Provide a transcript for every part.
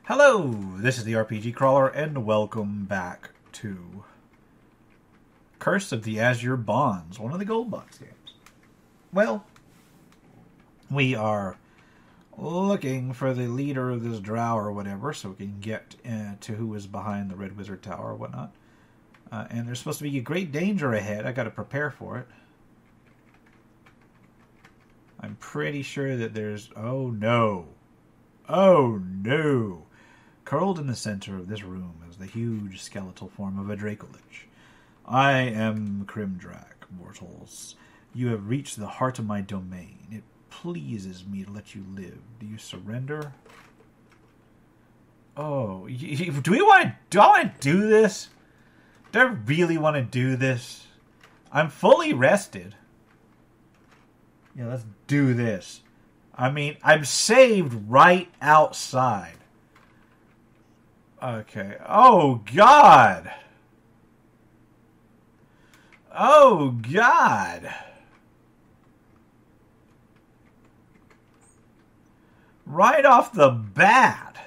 Hello, this is the RPG Crawler, and welcome back to Curse of the Azure Bonds, one of the Gold Box Games. Well, we are looking for the leader of this drow or whatever, so we can get to who is behind the Red Wizard Tower or whatnot. And there's supposed to be a great danger ahead. I got to prepare for it. I'm pretty sure that there's... Oh, no. Oh, no. Curled in the center of this room is the huge skeletal form of a Dracolich. I am Crimdrak, mortals. You have reached the heart of my domain. It pleases me to let you live. Do you surrender? Oh, do I want to do this? Do I really want to do this? I'm fully rested. Yeah, let's do this. I mean, I'm saved right outside. Okay. Oh, God. Oh, God. Right off the bat.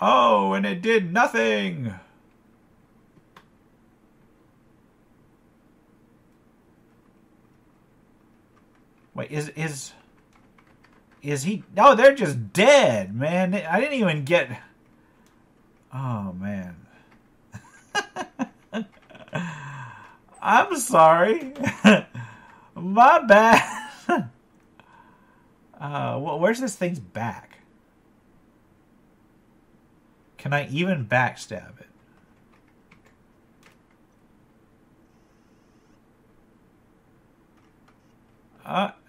Oh, and it did nothing. Wait, is he... No, they're just dead, man. I didn't even get... Oh, man. I'm sorry. My bad. Well, where's this thing's back? Can I even backstab it?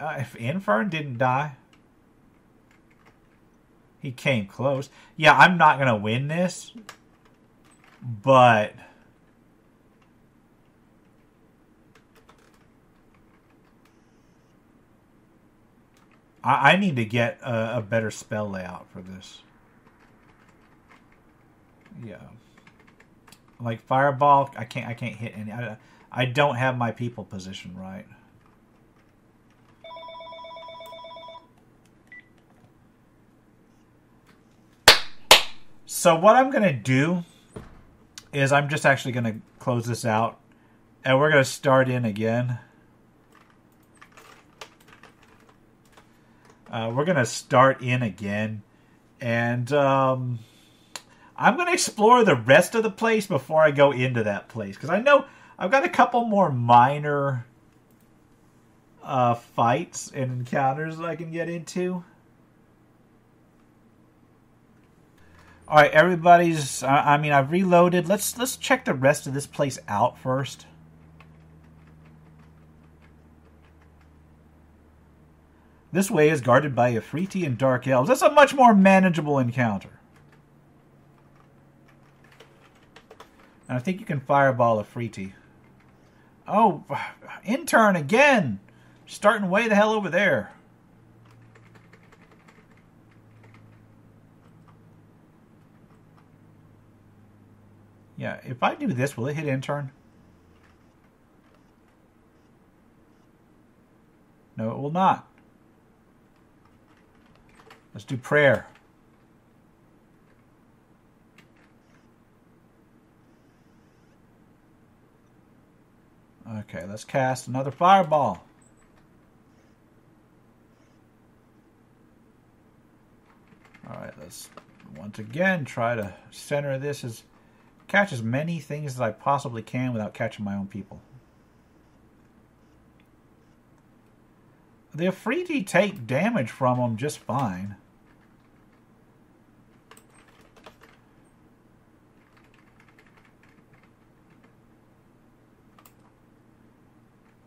If Infern didn't die, he came close. Yeah, I'm not gonna win this, but I need to get a better spell layout for this. Yeah, like Fireball, I can't hit any. I don't have my people positioned right. So what I'm going to do is I'm just actually going to close this out. And we're going to start in again. We're going to start in again. And I'm going to explore the rest of the place before I go into that place. Because I know I've got a couple more minor fights and encounters that I can get into. All right, everybody's... I mean, I've reloaded. Let's check the rest of this place out first. This way is guarded by Ifriti and Dark Elves. That's a much more manageable encounter. And I think you can fireball Ifriti. Oh, intern again! Starting way the hell over there. Yeah, if I do this, will it hit intern? No, it will not. Let's do prayer. Okay, let's cast another fireball. Alright, let's once again try to center this as... Catch as many things as I possibly can without catching my own people. The Ifriti take damage from them just fine.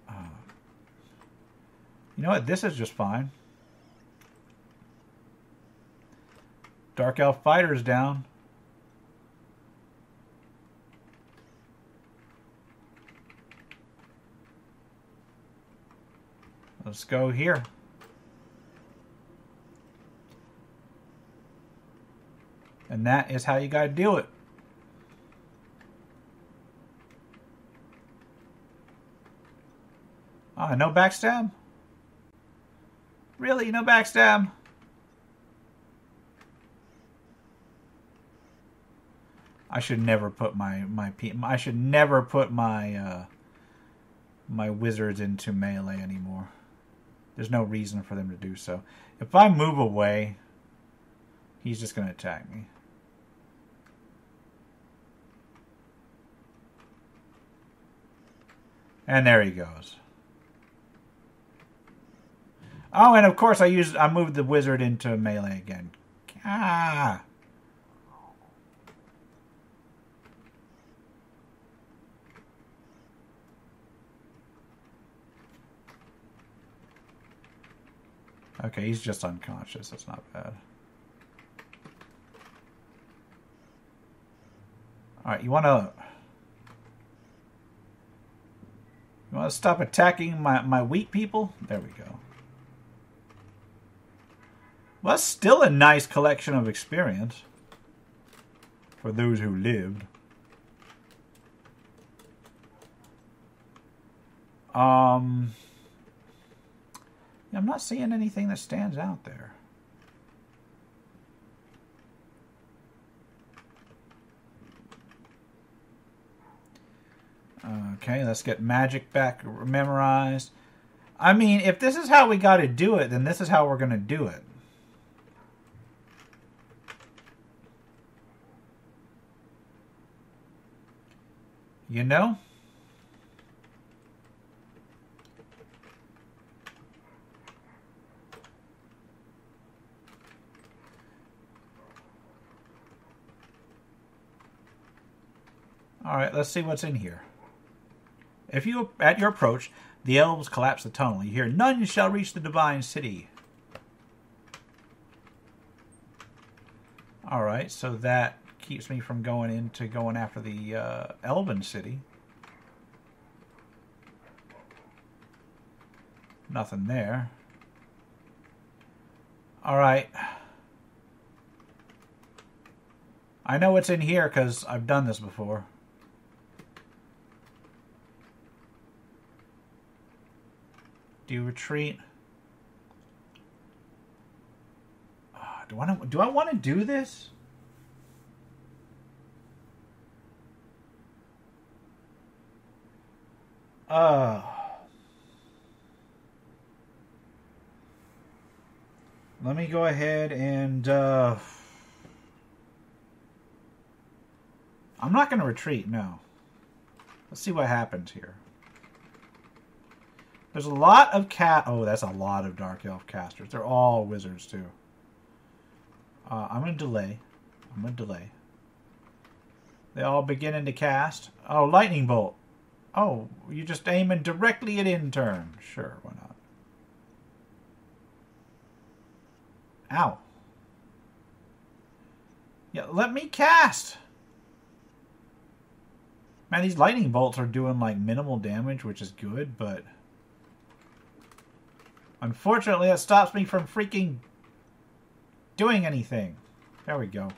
You know what? This is just fine. Dark Elf Fighter's down. Let's go here. And that is how you got to do it. Oh, no backstab? Really? No backstab? I should never put my my wizards into melee anymore. There's no reason for them to do so. If I move away, he's just going to attack me. And there he goes. Oh, and of course I moved the wizard into melee again. Ah. Okay, he's just unconscious. That's not bad. Alright, you wanna stop attacking my weak people? There we go. Well, that's still a nice collection of experience for those who lived. I'm not seeing anything that stands out there. Okay, let's get magic back memorized. I mean, if this is how we got to do it, then this is how we're going to do it. You know? Alright, let's see what's in here. If you, at your approach, the elves collapse the tunnel. You hear, "None shall reach the divine city." Alright, so that keeps me from going after the elven city. Nothing there. Alright. I know what's in here because I've done this before. Do you retreat? Do I want to do this? Let me go ahead and I'm not going to retreat, no. Let's see what happens here. There's a lot of oh, that's a lot of Dark Elf casters. They're all wizards, too. I'm going to delay. They all beginning to cast. Oh, Lightning Bolt. Oh, you're just aiming directly at intern. Sure, why not? Ow. Yeah, let me cast. Man, these Lightning Bolts are doing, like, minimal damage, which is good, but unfortunately, that stops me from freaking doing anything. There we go.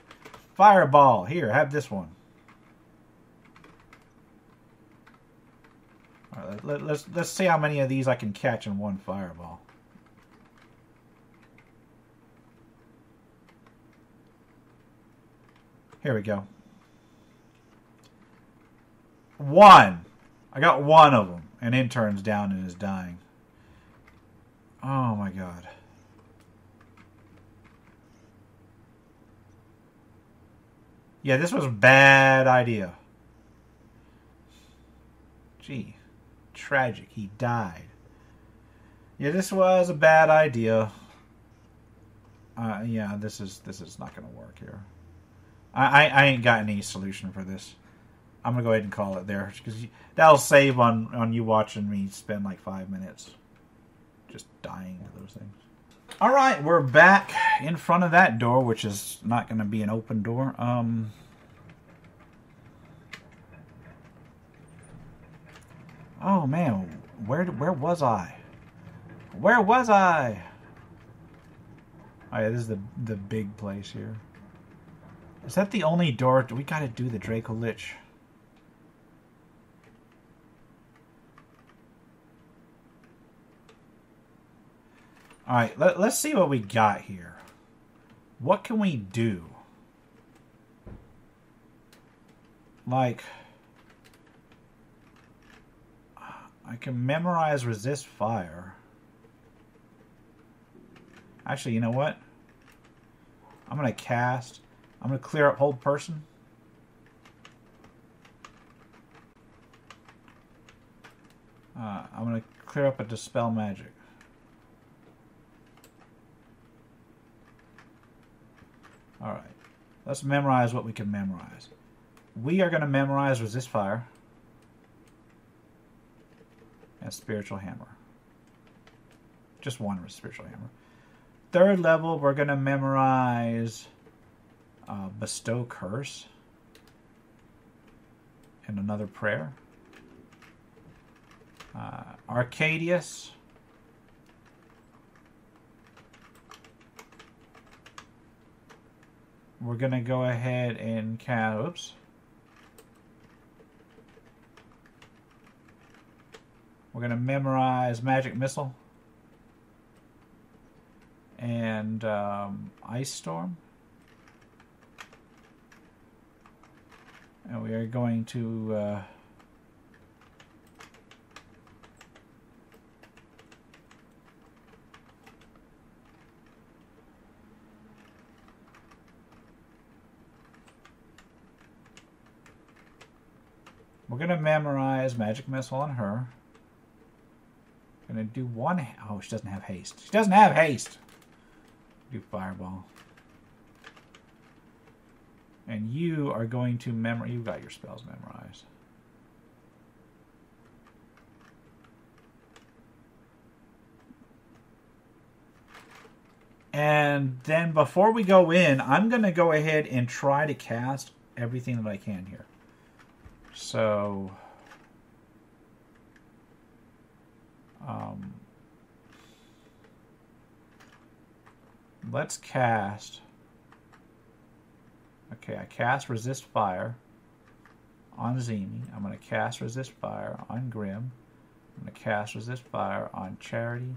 Fireball. Here, have this one. All right, let's see how many of these I can catch in one fireball. Here we go. One. I got one of them. An intern's down and is dying. Oh my god. Yeah, this was a bad idea. Gee. Tragic. He died. Yeah, this was a bad idea. Yeah, this is not going to work here. I ain't got any solution for this. I'm going to go ahead and call it there. Because that'll save on you watching me spend like 5 minutes just dying to those things. Alright, we're back in front of that door, which is not going to be an open door. Oh man, where was I? Where was I? Oh yeah, this is the big place here. Is that the only door? We gotta do the Draco Lich. Alright, let's see what we got here. What can we do? Like, I can memorize resist fire. Actually, you know what? I'm going to cast. I'm going to clear up hold person. I'm going to clear up a dispel magic. Alright. Let's memorize what we can memorize. We are going to memorize resist fire and spiritual hammer. Just one spiritual hammer. Third level, we're going to memorize bestow curse and another prayer. Arcadius. We're going to go ahead and cast... Oops. We're going to memorize Magic Missile and Ice Storm. And we are going to... we're going to memorize Magic Missile on her. Going to do one... Oh, she doesn't have haste. She doesn't have haste! Do Fireball. And you are going to memorize... You've got your spells memorized. And then before we go in, I'm going to go ahead and try to cast everything that I can here. So... let's cast... Okay, I cast Resist Fire on Zemi. I'm going to cast Resist Fire on Grim. I'm going to cast Resist Fire on Charity.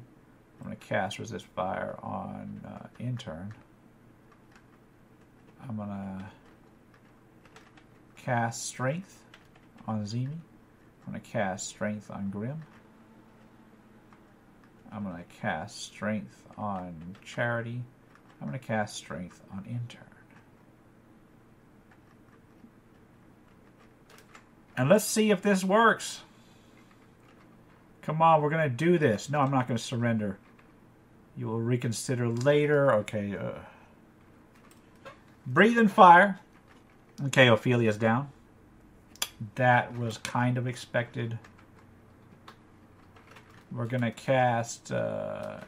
I'm going to cast Resist Fire on Intern. I'm going to cast Strength on Zemi. I'm going to cast Strength on Grim. I'm going to cast Strength on Charity. I'm going to cast Strength on Intern. And let's see if this works. Come on, we're going to do this. No, I'm not going to surrender. You will reconsider later. Okay. Breathe and fire. Okay, Ophelia's down. That was kind of expected. We're going to cast a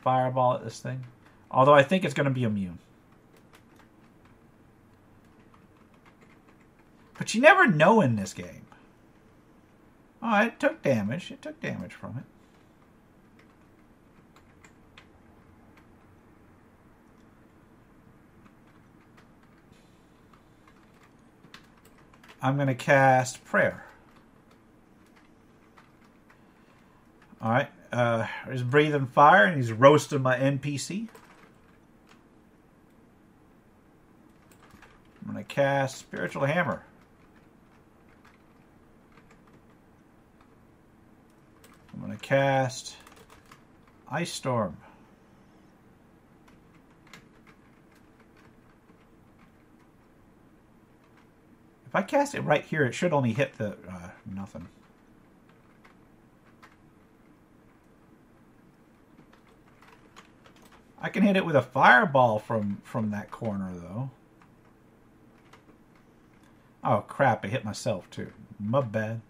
fireball at this thing. Although I think it's going to be immune. But you never know in this game. Oh, it took damage. It took damage from it. I'm going to cast Prayer. Alright. He's breathing fire and he's roasting my NPC. I'm going to cast Spiritual Hammer. I'm going to cast Ice Storm. If I cast it right here, it should only hit the... nothing. I can hit it with a fireball from that corner, though. Oh, crap. I hit myself, too. My bad.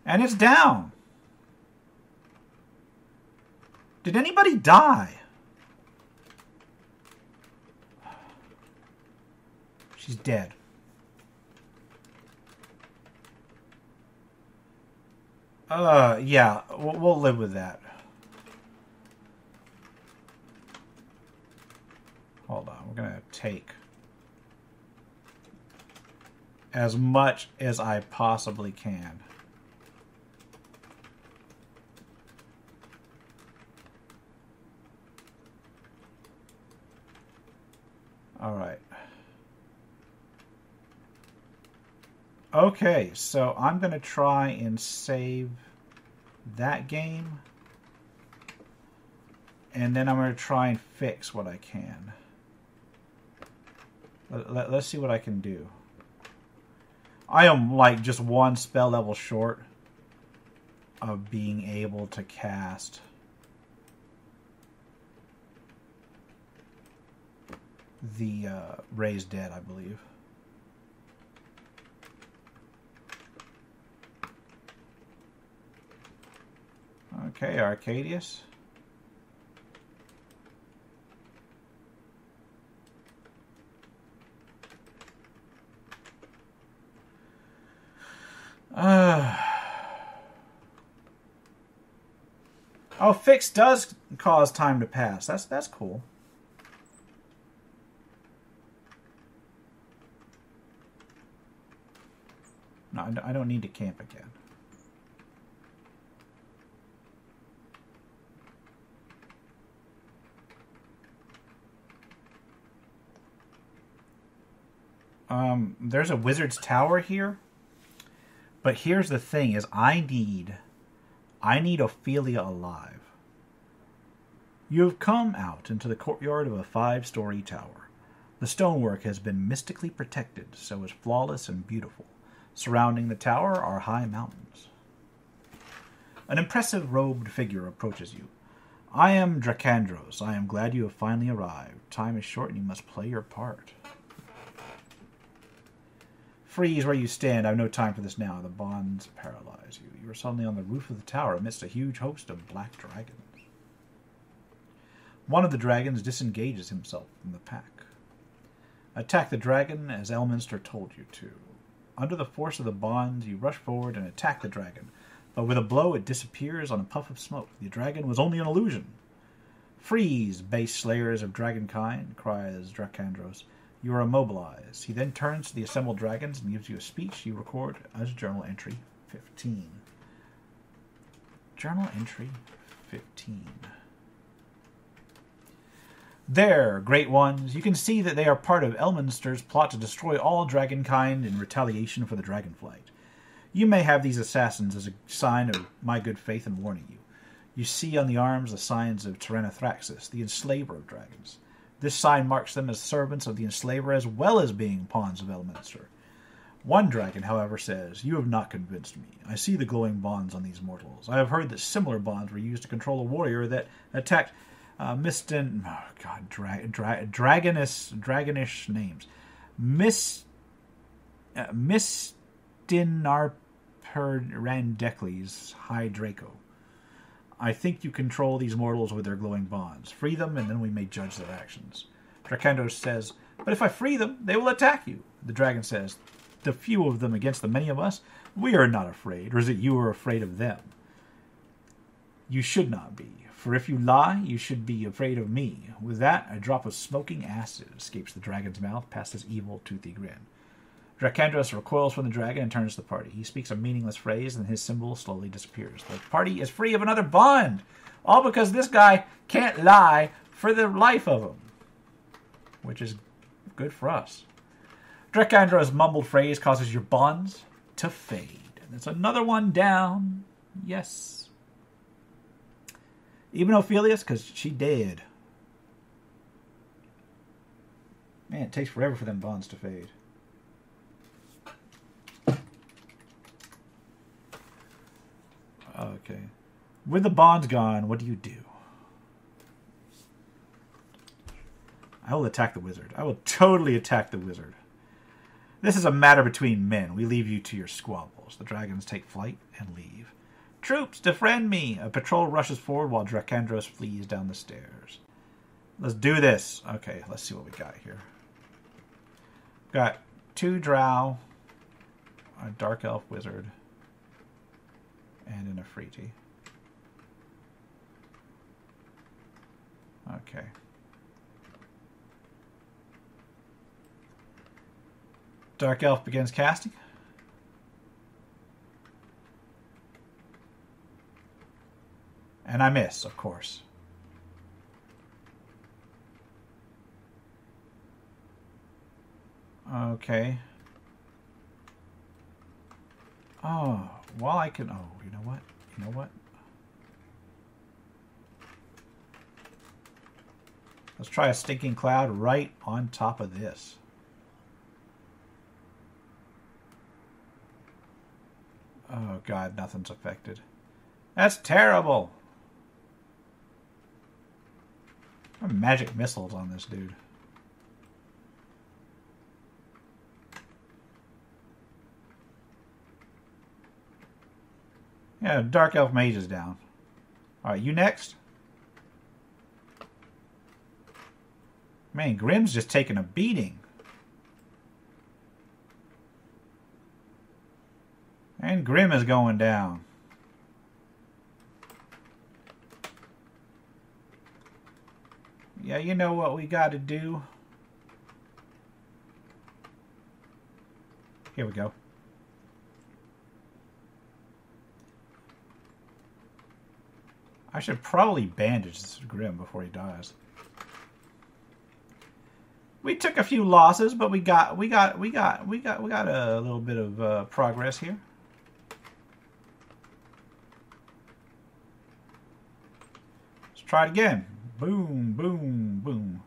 And it's down. Did anybody die? She's dead. Yeah, we'll live with that. Hold on, we're gonna take as much as I possibly can. Alright. Okay, so I'm going to try and save that game. And then I'm going to try and fix what I can. Let's see what I can do. I am like just one spell level short of being able to cast the Raised Dead, I believe. Okay, Arcadius. Oh, fix does cause time to pass. That's cool. No, I don't need to camp again. There's a wizard's tower here. But here's the thing is I need Ophelia alive. You have come out into the courtyard of a 5-story tower. The stonework has been mystically protected, so it's flawless and beautiful. Surrounding the tower are high mountains. An impressive robed figure approaches you. I am Dracandros. I am glad you have finally arrived. Time is short and you must play your part. Freeze where you stand. I have no time for this now. The bonds paralyze you. You are suddenly on the roof of the tower amidst a huge host of black dragons. One of the dragons disengages himself from the pack. Attack the dragon as Elminster told you to. Under the force of the bonds, you rush forward and attack the dragon, but with a blow it disappears on a puff of smoke. The dragon was only an illusion. Freeze, base slayers of dragonkind, cries Dracandros. You are immobilized. He then turns to the assembled dragons and gives you a speech you record as journal entry 15. Journal entry 15. There, great ones, you can see that they are part of Elminster's plot to destroy all dragonkind in retaliation for the dragonflight. You may have these assassins as a sign of my good faith in warning you. You see on the arms the signs of Tyrannothraxis, the enslaver of dragons. This sign marks them as servants of the enslaver as well as being pawns of Elminster. One dragon, however, says, "You have not convinced me. I see the glowing bonds on these mortals. I have heard that similar bonds were used to control a warrior that attacked dragonish names. Mistinarperandecles High Draco. I think you control these mortals with their glowing bonds. Free them, and then we may judge their actions." Dracandos says, "But if I free them, they will attack you." The dragon says, "The few of them against the many of us, we are not afraid, or is it you are afraid of them? You should not be, for if you lie, you should be afraid of me." With that, a drop of smoking acid escapes the dragon's mouth past his evil, toothy grin. Dracandros recoils from the dragon and turns to the party. He speaks a meaningless phrase, and his symbol slowly disappears. The party is free of another bond, all because this guy can't lie for the life of him, which is good for us. Dracandros' mumbled phrase causes your bonds to fade. And there's another one down. Yes. Even Ophelia's, because she dead. Man, it takes forever for them bonds to fade. Okay. With the bonds gone, what do you do? I will attack the wizard. I will totally attack the wizard. This is a matter between men. We leave you to your squabbles. The dragons take flight and leave. Troops, defriend me! A patrol rushes forward while Dracandros flees down the stairs. Let's do this. Okay, let's see what we got here. Got 2 drow, a dark elf wizard, and an Afriti. Okay. Dark elf begins casting. And I miss, of course. Okay. Oh, well I can... Oh, you know what? You know what? Let's try a stinking cloud right on top of this. Oh god, nothing's affected. That's terrible! There are magic missiles on this dude. Yeah, Dark Elf Mage is down. Alright, you next? Man, Grimm's just taking a beating. And Grimm is going down. Yeah, you know what we got to do. Here we go. I should probably bandage this Grimm before he dies. We took a few losses, but we got a little bit of progress here. Let's try it again. Boom, boom, boom.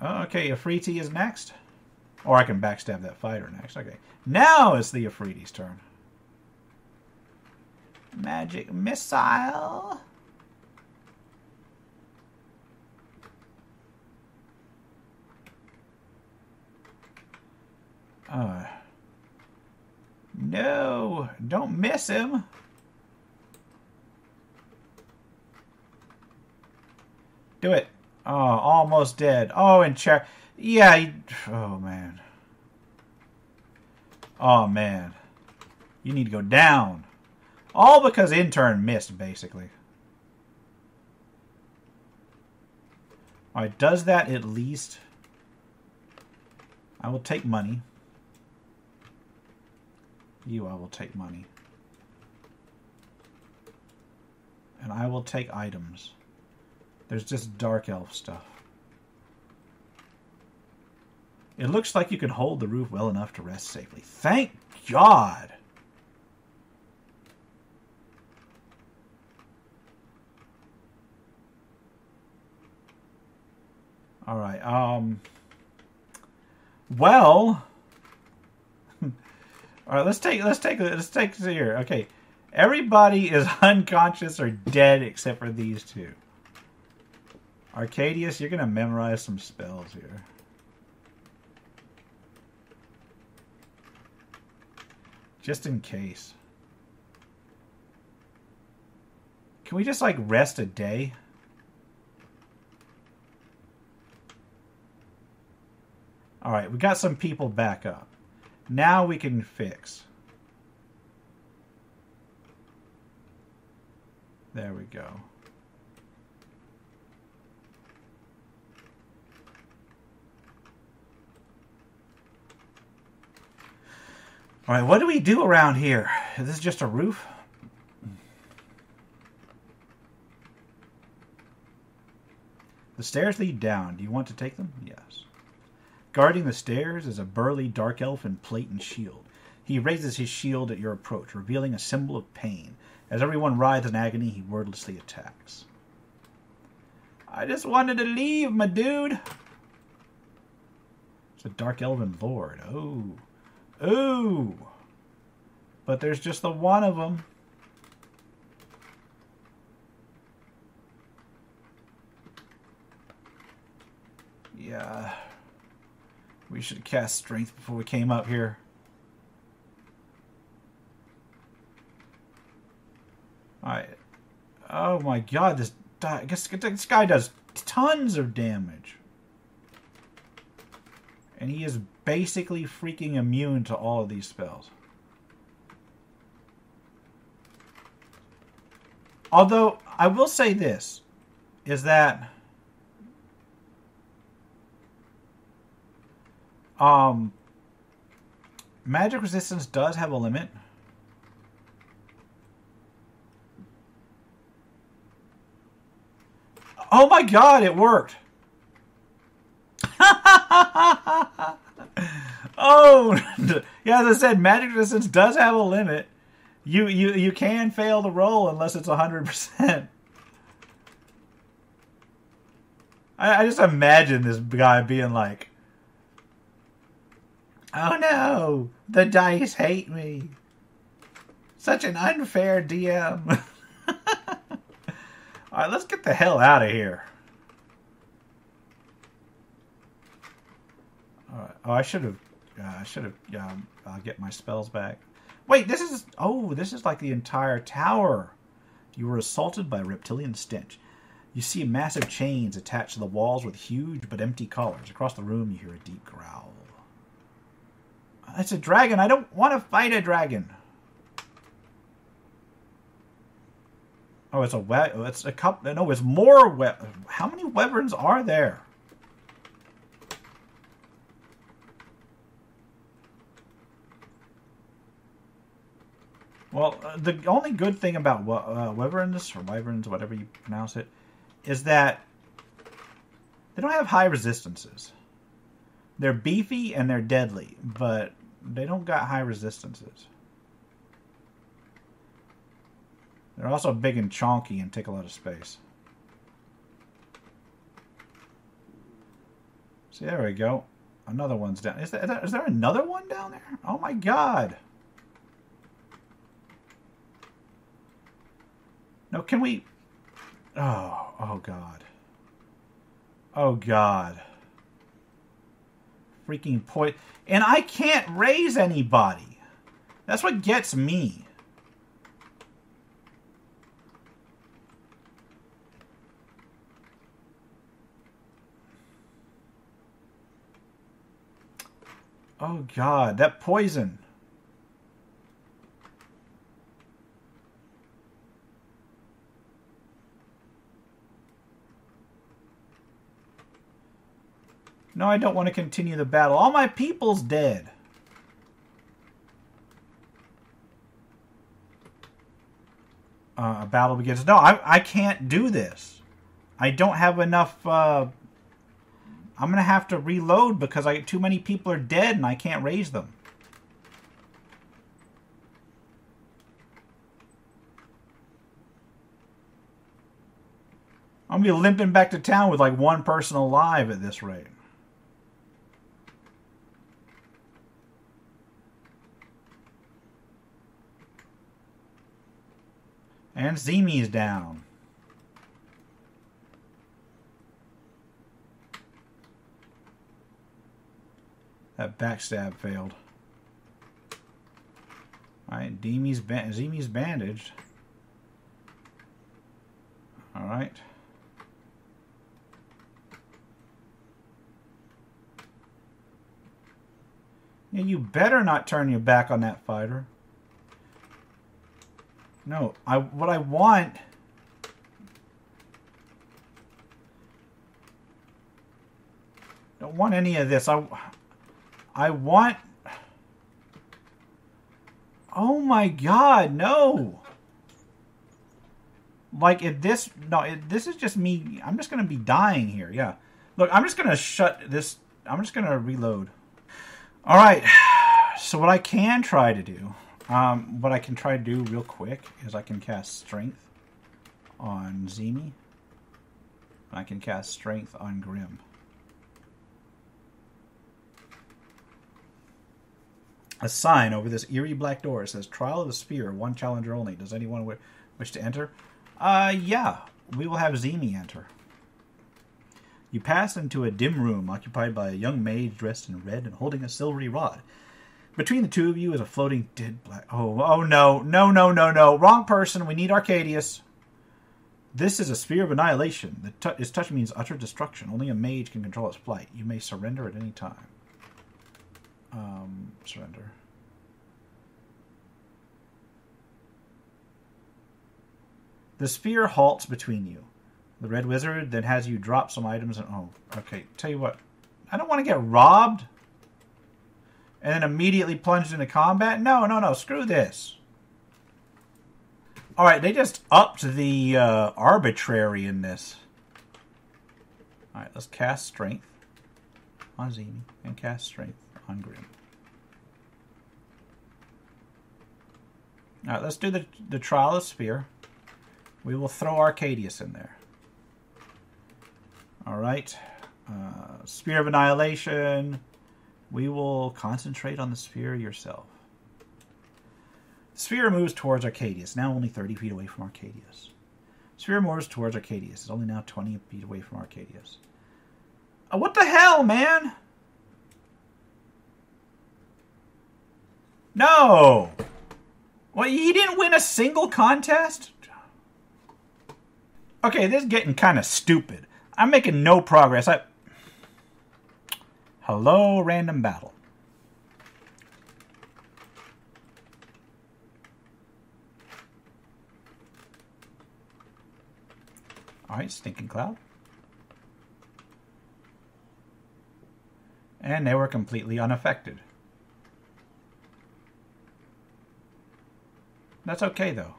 Okay, Afriti is next. Or I can backstab that fighter next. Okay. Now it's the Afriti's turn. Magic missile. No, don't miss him. Do it. Oh, almost dead. Oh, and yeah. Oh, man. Oh, man. You need to go down. All because intern missed, basically. Alright, does that at least... I will take money. I will take money. And I will take items. There's just Dark Elf stuff. It looks like you can hold the roof well enough to rest safely. Thank God! Alright, well... Alright, let's take it here. Okay. Everybody is unconscious or dead except for these two. Arcadius, you're gonna memorize some spells here. Just in case. Can we just, like, rest a day? Alright, we got some people back up. Now we can fix. There we go. Alright, what do we do around here? Is this just a roof? The stairs lead down. Do you want to take them? Yes. Guarding the stairs is a burly dark elf in plate and shield. He raises his shield at your approach, revealing a symbol of pain. As everyone writhes in agony, he wordlessly attacks. I just wanted to leave, my dude. It's a dark elven lord. Oh. Ooh. But there's just the one of them. Yeah. We should have cast strength before we came up here. Alright. Oh my god, this guy does tons of damage. And he is basically freaking immune to all of these spells. Although, I will say this, is that magic resistance does have a limit. Oh my god, it worked! Oh, yeah. As I said, magic resistance does have a limit. You can fail the roll unless it's 100%. I just imagine this guy being like, "Oh no, the dice hate me. Such an unfair DM." All right, let's get the hell out of here. All right. Oh, I should have get my spells back. Wait, this is like the entire tower. You were assaulted by a reptilian stench. You see massive chains attached to the walls with huge but empty collars. Across the room, you hear a deep growl. It's a dragon. I don't want to fight a dragon. Oh, it's a couple. No, it's more. How many wyverns are there? Well, the only good thing about wyverns, or wyverns, whatever you pronounce it, is that they don't have high resistances. They're beefy and they're deadly, but they don't got high resistances. They're also big and chonky and take a lot of space. See, there we go. Another one's down. Is there another one down there? Oh my god. No, can we... Oh god. Oh god. Freaking point. And I can't raise anybody. That's what gets me. Oh god, that poison. No, I don't want to continue the battle. All my people's dead. A battle begins. No, I can't do this. I don't have enough... I'm going to have to reload because too many people are dead and I can't raise them. I'm going to be limping back to town with like one person alive at this rate. And Zemi's down. That backstab failed. Alright, Zemi's bandaged. Alright. Yeah, you better not turn your back on that fighter. No, what I want... Don't want any of this. I want... Oh my god, no! Like, this is just me... I'm just going to be dying here, yeah. Look, I'm just going to shut this... I'm just going to reload. Alright, so what I can try to do... what I can try to do real quick is I can cast Strength on Zemi. I can cast Strength on Grim. A sign over this eerie black door says, Trial of the Sphere, one challenger only. Does anyone wish to enter? Yeah. We will have Zemi enter. You pass into a dim room occupied by a young mage dressed in red and holding a silvery rod. Between the two of you is a floating dead black... Oh no. No. Wrong person. We need Arcadius. This is a sphere of annihilation. Its touch means utter destruction. Only a mage can control its flight. You may surrender at any time. Surrender. The sphere halts between you. The red wizard then has you drop some items and... Oh, okay. Tell you what. I don't want to get robbed. And then immediately plunged into combat? No. Screw this. Alright, they just upped the arbitrary in this. Alright, let's cast Strength on Zemi. And cast Strength Hungarian. Alright, let's do the Trial of Spear. We will throw Arcadius in there. Alright. Spear of Annihilation. We will concentrate on the spear yourself. The spear moves towards Arcadius, now only 30 feet away from Arcadius. Spear moves towards Arcadius. It's only now 20 feet away from Arcadius. What the hell, man? No! Well, he didn't win a single contest? Okay, this is getting kind of stupid. I'm making no progress. Hello, random battle. Alright, Stinking Cloud. And they were completely unaffected. That's okay, though.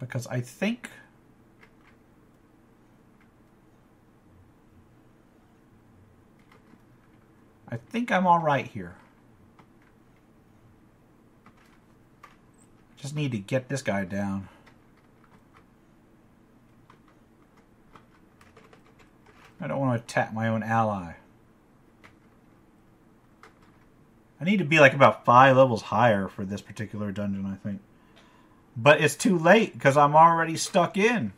Because I think I'm all right here. Just need to get this guy down. I don't want to attack my own ally. I need to be like about 5 levels higher for this particular dungeon, I think. But it's too late because I'm already stuck in.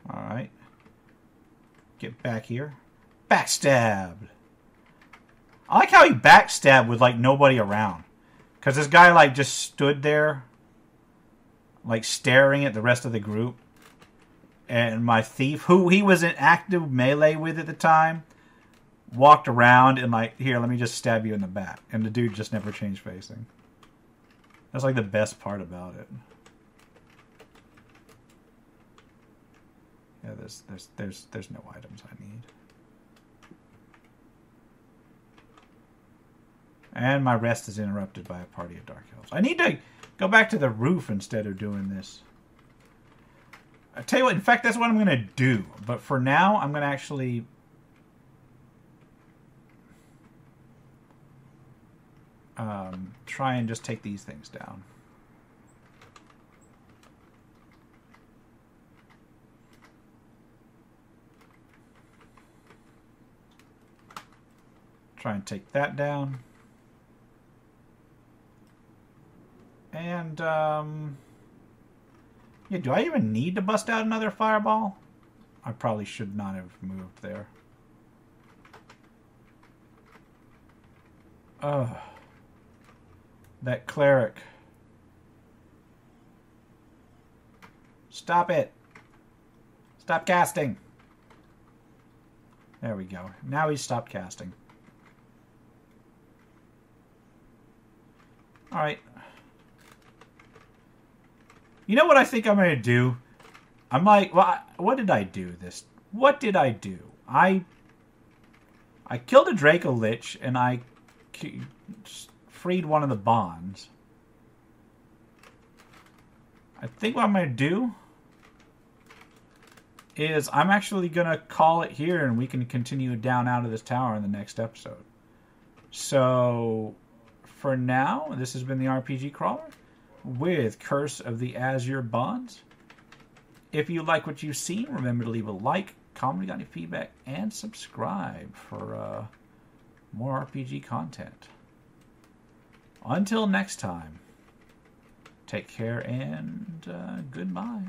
Alright. Get back here. Backstabbed. I like how he backstabbed with like nobody around. Because this guy like just stood there like staring at the rest of the group. And my thief, who he was in active melee with at the time, walked around and like, here, let me just stab you in the back. And the dude just never changed facing. That's like the best part about it. Yeah, there's no items I need. And my rest is interrupted by a party of Dark Elves. I need to go back to the roof instead of doing this. I tell you what, in fact, that's what I'm going to do. But for now, I'm going to actually try and just take these things down. Try and take that down. And, yeah, do I even need to bust out another fireball? I probably should not have moved there. Ugh. That cleric. Stop it. Stop casting. There we go. Now he's stopped casting. Alright. You know what I think I'm going to do? I'm like, well, what did I do this? What did I do? I killed a Draco Lich and I freed one of the bonds. I think what I'm going to do is I'm actually going to call it here and we can continue down out of this tower in the next episode. So, for now, this has been the RPG Crawler with Curse of the Azure Bonds. If you like what you've seen, remember to leave a like, comment, got any feedback, and subscribe for more RPG content. Until next time, take care and goodbye.